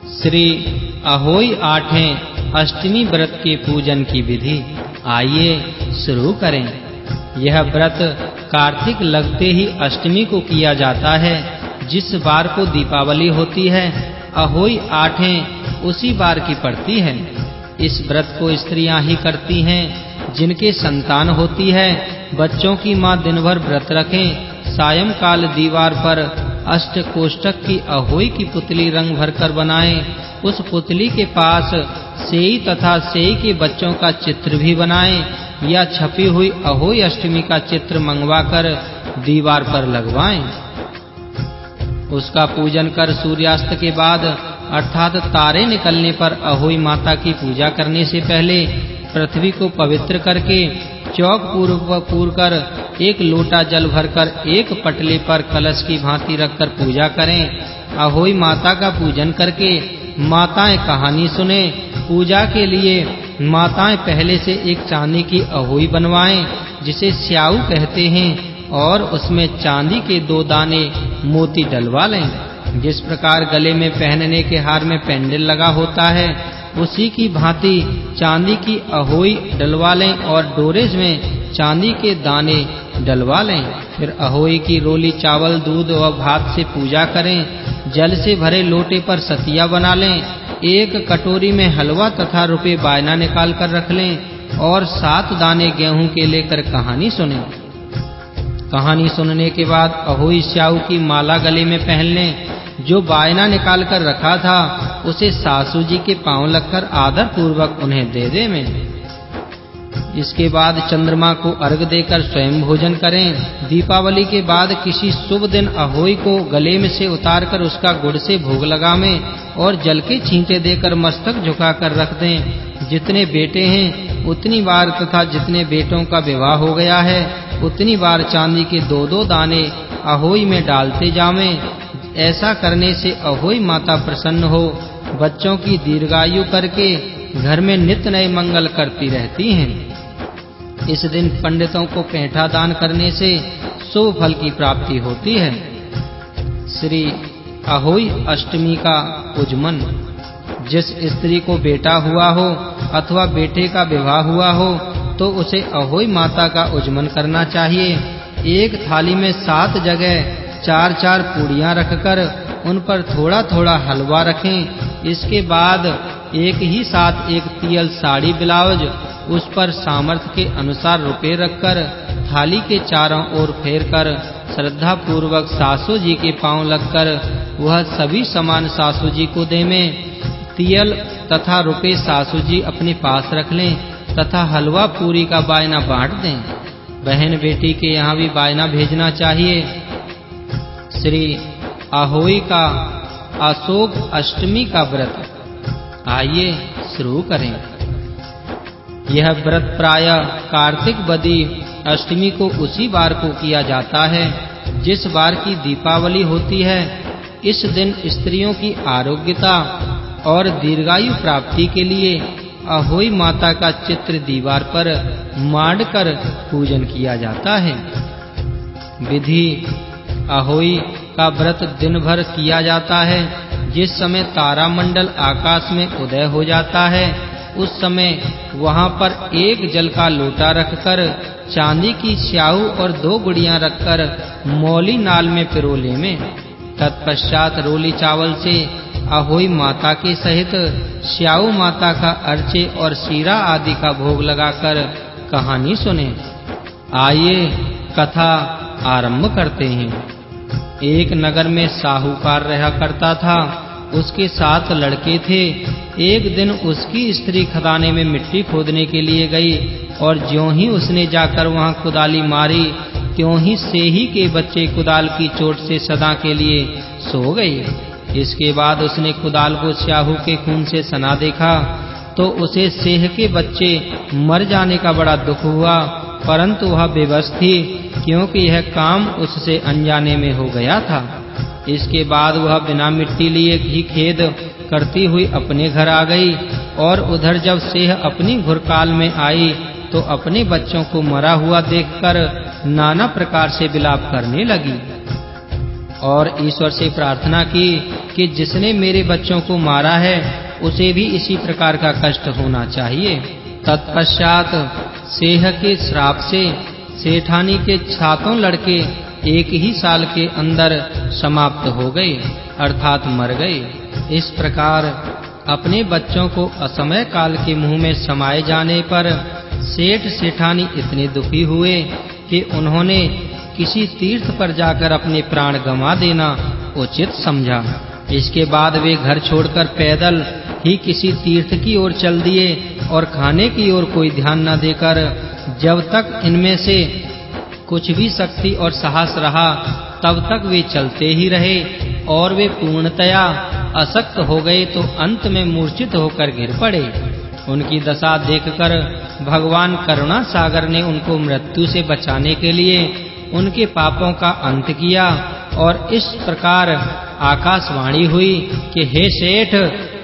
श्री अहोई आठवें अष्टमी व्रत के पूजन की विधि। आइए शुरू करें। यह व्रत कार्तिक लगते ही अष्टमी को किया जाता है। जिस बार को दीपावली होती है, अहोई आठवें उसी बार की पड़ती है। इस व्रत को स्त्रियां ही करती हैं जिनके संतान होती है। बच्चों की मां दिन भर व्रत रखें। सायंकाल दीवार पर अष्टकोष्ठक की अहोई की पुतली रंग भरकर बनाएं। उस पुतली के पास सेई तथा सेई के बच्चों का चित्र भी बनाएं या छपी हुई अहोई अष्टमी का चित्र मंगवाकर दीवार पर लगवाएं। उसका पूजन कर सूर्यास्त के बाद अर्थात तारे निकलने पर अहोई माता की पूजा करने से पहले पृथ्वी को पवित्र करके चौक पूर कर एक लोटा जल भरकर एक पटले पर कलश की भांति रखकर पूजा करें। अहोई माता का पूजन करके माताएं कहानी सुने। पूजा के लिए माताएं पहले से एक चांदी की अहोई बनवाएं जिसे स्याऊ कहते हैं और उसमें चांदी के 2 दाने मोती डलवा लें। जिस प्रकार गले में पहनने के हार में पेंडल लगा होता है, उसी की भांति चांदी की अहोई डलवा लें और डोरेज में चांदी के दाने डलवा लें। फिर अहोई की रोली चावल, दूध व भात से पूजा करें। जल से भरे लोटे पर सतिया बना लें। एक कटोरी में हलवा तथा रुपए बायना निकाल कर रख लें और 7 दाने गेहूं के लेकर कहानी सुनें। कहानी सुनने के बाद अहोई स्याऊ की माला गले में पहन लें। जो बायना निकाल कर रखा था उसे सासू जी के पांव लगकर आदर पूर्वक उन्हें दे दें। इसके बाद चंद्रमा को अर्घ देकर स्वयं भोजन करें। दीपावली के बाद किसी शुभ दिन अहोई को गले में से उतारकर उसका गुड़ से भोग लगावें और जल के छींटे देकर मस्तक झुकाकर रख दें। जितने बेटे हैं उतनी बार तथा जितने बेटों का विवाह हो गया है उतनी बार चांदी के 2-2 दाने अहोई में डालते जावें। ऐसा करने से अहोई माता प्रसन्न हो बच्चों की दीर्घायु करके घर में नित्य नए मंगल करती रहती हैं। इस दिन पंडितों को पेंठा दान करने से शुभ फल की प्राप्ति होती है। श्री अहोई अष्टमी का उज्जमन। जिस स्त्री को बेटा हुआ हो अथवा बेटे का विवाह हुआ हो तो उसे अहोई माता का उज्जमन करना चाहिए। एक थाली में 7 जगह 4-4 पूड़ियां रखकर उन पर थोड़ा-थोड़ा हलवा रखें। इसके बाद एक ही साथ एक तियल साड़ी ब्लाउज, उस पर सामर्थ्य के अनुसार रुपए रखकर थाली के चारों ओर फेरकर श्रद्धा पूर्वक सासू जी के पांव लगकर वह सभी सामान सासू जी को देवें। तियल तथा रुपए सासू जी अपने पास रख लें तथा हलवा पूरी का बायना बांट दें। बहन बेटी के यहाँ भी बायना भेजना चाहिए। श्री अहोई का अशोक अष्टमी का व्रत। आइए शुरू करें। यह व्रत प्रायः कार्तिक बदी अष्टमी को उसी बार को किया जाता है जिस बार की दीपावली होती है। इस दिन स्त्रियों की आरोग्यता और दीर्घायु प्राप्ति के लिए अहोई माता का चित्र दीवार पर मांडकर पूजन किया जाता है। विधि। अहोई का व्रत दिन भर किया जाता है। जिस समय तारामंडल आकाश में उदय हो जाता है उस समय वहां पर एक जल का लोटा रखकर चांदी की स्याऊ और 2 गुड़ियां रखकर मौली नाल में पिरो लें। तत्पश्चात रोली चावल से अहोई माता के सहित स्याऊ माता का अर्चे और शीरा आदि का भोग लगाकर कहानी सुने। आइए कथा आरंभ करते हैं। एक नगर में साहूकार रहा करता था। उसके 7 लड़के थे। एक दिन उसकी स्त्री खदाने में मिट्टी खोदने के लिए गई और ज्यों ही उसने जाकर वहां कुदाली मारी त्यों ही सेही के बच्चे कुदाल की चोट से सदा के लिए सो गए। इसके बाद उसने कुदाल को स्याहू के खून से सना देखा तो उसे सेह के बच्चे मर जाने का बड़ा दुख हुआ, परंतु वह बेबस थी क्योंकि यह काम उससे अनजाने में हो गया था। इसके बाद वह बिना मिट्टी लिए ही खेद करती हुई अपने घर आ गई और उधर जब सेह अपनी घुरकाल में आई तो अपने बच्चों को मरा हुआ देखकर नाना प्रकार से विलाप करने लगी। और ईश्वर से प्रार्थना की कि जिसने मेरे बच्चों को मारा है उसे भी इसी प्रकार का कष्ट होना चाहिए। तत्पश्चात सेह के श्राप से सेठानी के 7 लड़के एक ही साल के अंदर समाप्त हो गए, अर्थात मर गए। इस प्रकार अपने बच्चों को असमय काल के मुंह में समाये जाने पर सेठ सेठानी इतने दुखी हुए कि उन्होंने किसी तीर्थ पर जाकर अपने प्राण गंवा देना उचित समझा। इसके बाद वे घर छोड़कर पैदल ही किसी तीर्थ की ओर चल दिए और खाने की ओर कोई ध्यान न देकर जब तक इनमें से कुछ भी शक्ति और साहस रहा तब तक वे चलते ही रहे और वे पूर्णतया अशक्त हो गए तो अंत में मूर्छित होकर गिर पड़े। उनकी दशा देखकर भगवान करुणा सागर ने उनको मृत्यु से बचाने के लिए उनके पापों का अंत किया और इस प्रकार आकाशवाणी हुई कि हे सेठ,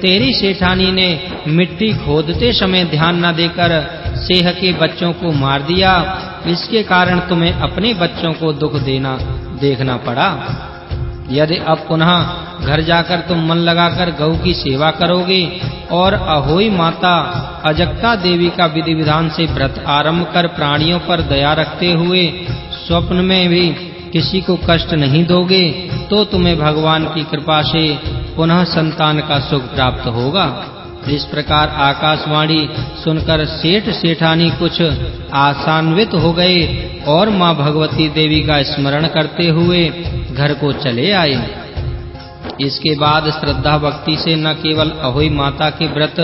तेरी सेठानी ने मिट्टी खोदते समय ध्यान न देकर सेह के बच्चों को मार दिया। इसके कारण तुम्हें अपने बच्चों को दुख देखना पड़ा। यदि अब पुनः घर जाकर तुम मन लगाकर गौ की सेवा करोगे और अहोई माता अजक्ता देवी का विधि विधान से व्रत आरंभ कर प्राणियों पर दया रखते हुए स्वप्न में भी किसी को कष्ट नहीं दोगे तो तुम्हें भगवान की कृपा से पुनः संतान का सुख प्राप्त होगा। इस प्रकार आकाशवाणी सुनकर सेठ सेठानी कुछ आशान्वित हो गए और मां भगवती देवी का स्मरण करते हुए घर को चले आए। इसके बाद श्रद्धा भक्ति से न केवल अहोई माता के व्रत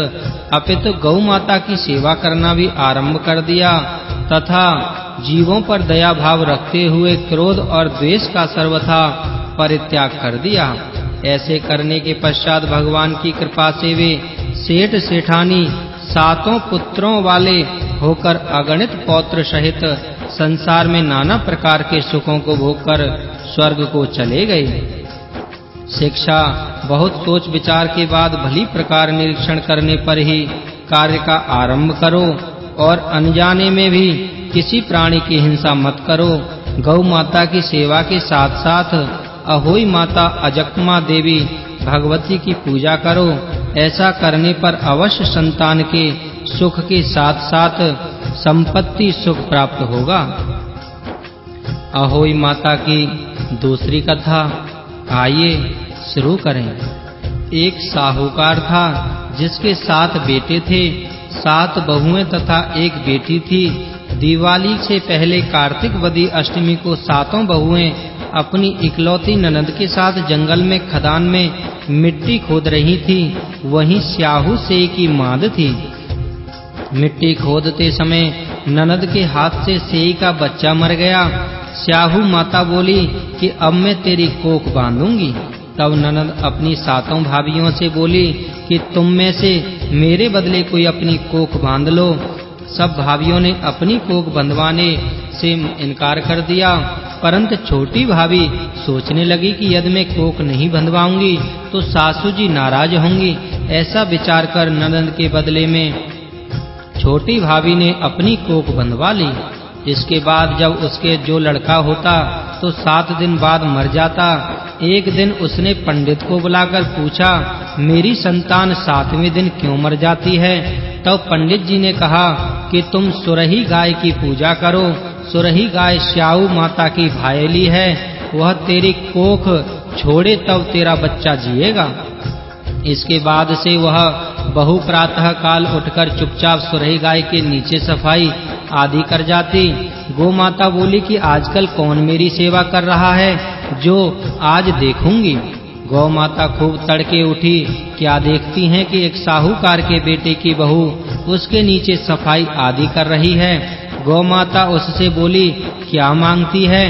अपितु गौ माता की सेवा करना भी आरंभ कर दिया तथा जीवों पर दया भाव रखते हुए क्रोध और द्वेष का सर्वथा परित्याग कर दिया। ऐसे करने के पश्चात भगवान की कृपा से वे सेठ सेठानी 7 पुत्रों वाले होकर अगणित पौत्र सहित संसार में नाना प्रकार के सुखों को भोगकर स्वर्ग को चले गए। शिक्षा बहुत सोच विचार के बाद भली प्रकार निरीक्षण करने पर ही कार्य का आरंभ करो और अनजाने में भी किसी प्राणी की हिंसा मत करो। गौ माता की सेवा के साथ-साथ अहोई माता अजक्मा देवी भगवती की पूजा करो। ऐसा करने पर अवश्य संतान के सुख के साथ-साथ संपत्ति सुख प्राप्त होगा। अहोई माता की दूसरी कथा आइए शुरू करें। एक साहूकार था जिसके 7 बेटे थे, 7 बहुएं तथा एक बेटी थी। दिवाली से पहले कार्तिक वदी अष्टमी को 7 बहुएं अपनी इकलौती ननद के साथ जंगल में खदान में मिट्टी खोद रही थी। वहीं स्याहू सेई की माद थी। मिट्टी खोदते समय ननद के हाथ से सेई का बच्चा मर गया। स्याहू माता बोली कि अब मैं तेरी कोख बांधूंगी। तब ननद अपनी 7 भाभियों से बोली कि तुम में से मेरे बदले कोई अपनी कोख बांध लो। सब भाभियों ने अपनी कोख बंधवाने से इनकार कर दिया, परंतु छोटी भाभी सोचने लगी कि यदि मैं कोख नहीं बंधवाऊंगी तो सासू जी नाराज होंगी। ऐसा विचार कर ननद के बदले में छोटी भाभी ने अपनी कोख बंधवा ली। इसके बाद जब उसके जो लड़का होता तो 7 दिन बाद मर जाता। एक दिन उसने पंडित को बुलाकर पूछा, मेरी संतान 7वें दिन क्यों मर जाती है? तब पंडित जी ने कहा कि तुम सुरही गाय की पूजा करो। सुरही गाय स्याऊ माता की भायली है, वह तेरी कोख छोड़े तब तेरा बच्चा जिएगा। इसके बाद से वह बहु प्रातः काल उठकर चुपचाप सुरही गाय के नीचे सफाई आदि कर जाती। गौ माता बोली कि आजकल कौन मेरी सेवा कर रहा है जो आज देखूंगी। गौ माता खूब तड़के उठी। क्या देखती हैं कि एक साहूकार के बेटे की बहू उसके नीचे सफाई आदि कर रही है। गौ माता उससे बोली, क्या मांगती है?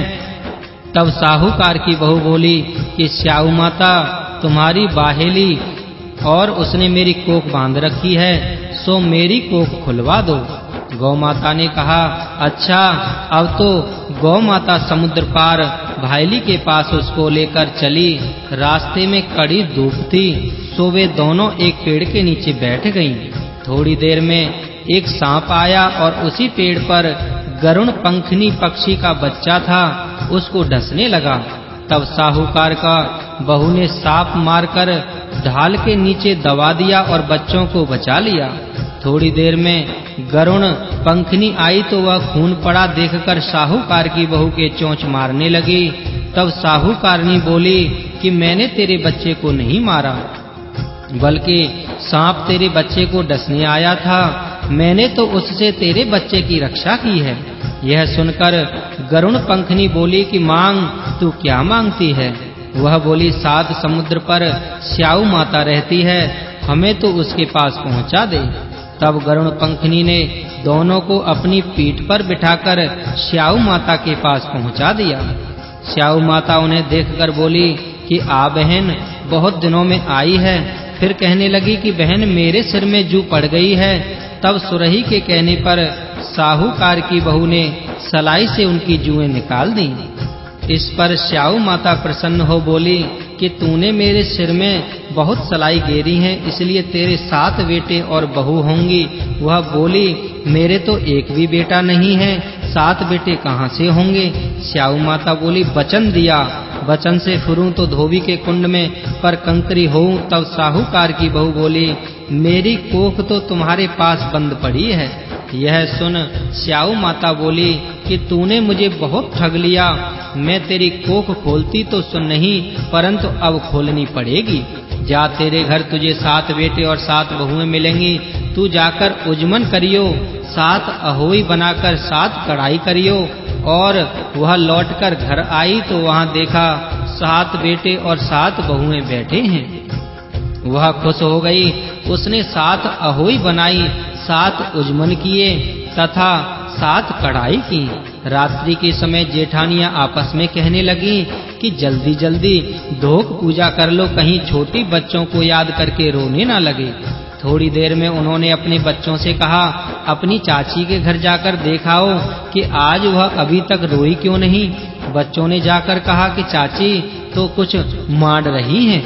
तब साहूकार की बहू बोली कि स्याऊ माता तुम्हारी बाहेली और उसने मेरी कोख बांध रखी है, सो मेरी कोख खुलवा दो। गौ माता ने कहा, अच्छा। अब तो गौ माता समुद्र पार भायली के पास उसको लेकर चली। रास्ते में कड़ी धूप थी, सो वे दोनों एक पेड़ के नीचे बैठ गईं। थोड़ी देर में एक सांप आया और उसी पेड़ पर गरुण पंखनी पक्षी का बच्चा था, उसको डसने लगा। तब साहूकार का बहू ने साप मारकर ढाल के नीचे दबा दिया और बच्चों को बचा लिया। थोड़ी देर में गरुण पंखनी आई तो वह खून पड़ा देखकर साहूकार की बहू के चोंच मारने लगी। तब साहूकारनी बोली कि मैंने तेरे बच्चे को नहीं मारा, बल्कि सांप तेरे बच्चे को डसने आया था। मैंने तो उससे तेरे बच्चे की रक्षा की है। यह सुनकर गरुण पंखनी बोली कि मांग, तू क्या मांगती है? वह बोली, 7 समुद्र पर स्याऊ माता रहती है, हमें तो उसके पास पहुंचा दे। तब गरुण पंखनी ने दोनों को अपनी पीठ पर बिठाकर स्याऊ माता के पास पहुंचा दिया। स्याऊ माता उन्हें देखकर बोली कि आ बहन, बहुत दिनों में आई है। फिर कहने लगी कि बहन, मेरे सिर में जू पड़ गई है। तब सुरही के कहने पर साहूकार की बहू ने सलाई से उनकी जुएं निकाल दी। इस पर स्याऊ माता प्रसन्न हो बोली कि तूने मेरे सिर में बहुत सलाई गेरी है, इसलिए तेरे 7 बेटे और बहू होंगी। वह बोली, मेरे तो एक भी बेटा नहीं है, 7 बेटे कहाँ से होंगे? स्याऊ माता बोली, वचन दिया, वचन से फिरूं तो धोबी के कुंड में पर कंकरी होऊं। तब साहूकार की बहू बोली, मेरी कोख तो तुम्हारे पास बंद पड़ी है। यह सुन स्याऊ माता बोली कि तूने मुझे बहुत ठग लिया। मैं तेरी कोख खोलती तो सुन नहीं, परंतु अब खोलनी पड़ेगी। जा, तेरे घर तुझे 7 बेटे और 7 बहुएं मिलेंगी। तू जाकर उजमन करियो, 7 अहोई बनाकर 7 कढ़ाई करियो। और वह लौटकर घर आई तो वहां देखा 7 बेटे और 7 बहुएं बैठे हैं। वह खुश हो गई। उसने 7 अहोई बनाई, 7 उजमन किए तथा 7 कढ़ाई की। रात्रि के समय जेठानियां आपस में कहने लगी कि जल्दी जल्दी धोक पूजा कर लो, कहीं छोटी बच्चों को याद करके रोने ना लगे। थोड़ी देर में उन्होंने अपने बच्चों से कहा, अपनी चाची के घर जाकर देखाओ कि आज वह अभी तक रोई क्यों नहीं। बच्चों ने जाकर कहा कि चाची तो कुछ मांड रही हैं,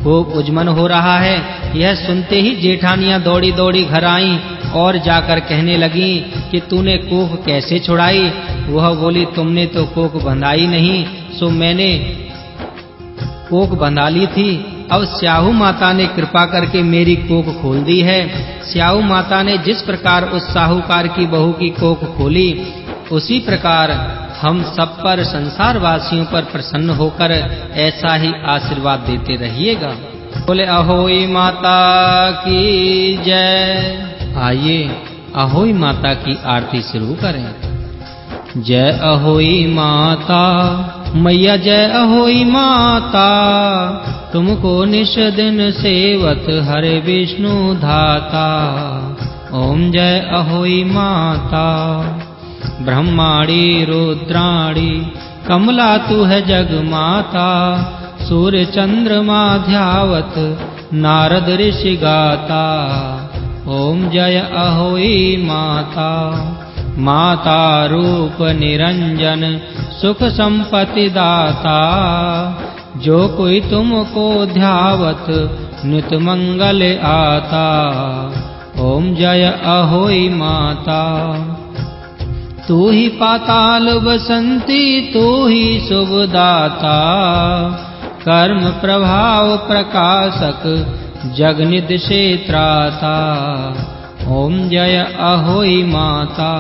खूब उजमन हो रहा है। यह सुनते ही जेठानियां दौड़ी दौड़ी घर आईं और जाकर कहने लगी कि तूने कोख कैसे छुड़ाई? वह बोली, तुमने तो कोख बंधाई नहीं, सो मैंने कोख बंधा ली थी। अब स्याऊ माता ने कृपा करके मेरी कोख खोल दी है। स्याऊ माता ने जिस प्रकार उस साहूकार की बहू की कोख खोली, उसी प्रकार हम सब पर, संसार वासियों पर प्रसन्न होकर ऐसा ही आशीर्वाद देते रहिएगा। बोले अहोई माता की जय। आइए अहोई माता की आरती शुरू करें। जय अहोई माता मैया, जय अहोई माता, तुमको निश दिन सेवत हरे विष्णु धाता। ओम जय अहोई माता। ब्रह्माणी रुद्राणी कमला तू है जग माता, सूर्य चंद्रमा ध्यावत नारद ऋषि गाता। ओम जय अहोई माता। माता रूप निरंजन सुख संपत्ति दाता, जो कोई तुमको ध्यावत नित मंगल आता। ओम जय अहोई माता। तू ही पाताल बसंती, तू ही शुभदाता, कर्म प्रभाव प्रकाशक जगनिधि से त्राता। ओम जय अहोई माता।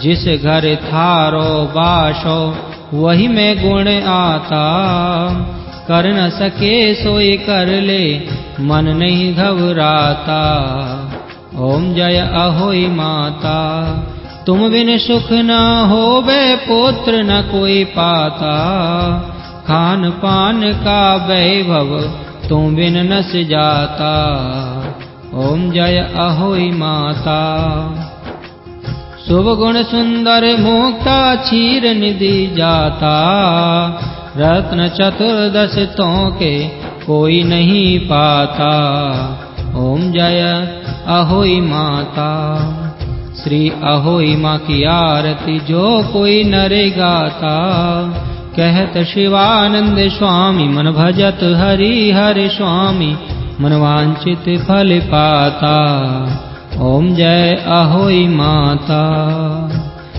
जिस घर थारो बासो, वही में गुण आता, कर न सके सोई कर ले, मन नहीं घबराता। ओम जय अहोई माता। तुम बिन सुख न होवे, पुत्र न कोई पाता, खान पान का वैभव तुम बिन न जाता। ओम जय अहोई माता। शुभ गुण सुंदर मुक्ता, क्षीर निधि जाता, रत्न चतुर्दश तो के कोई नहीं पाता। ओम जय अहोई माता। श्री अहोई माँ की आरती जो कोई नरे गाता, कहत शिवानंद स्वामी मन भजत हरि हरि स्वामी, मन वांछित फल पाता। ओम जय अहोई माता।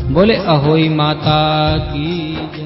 बोले अहोई माता की जय।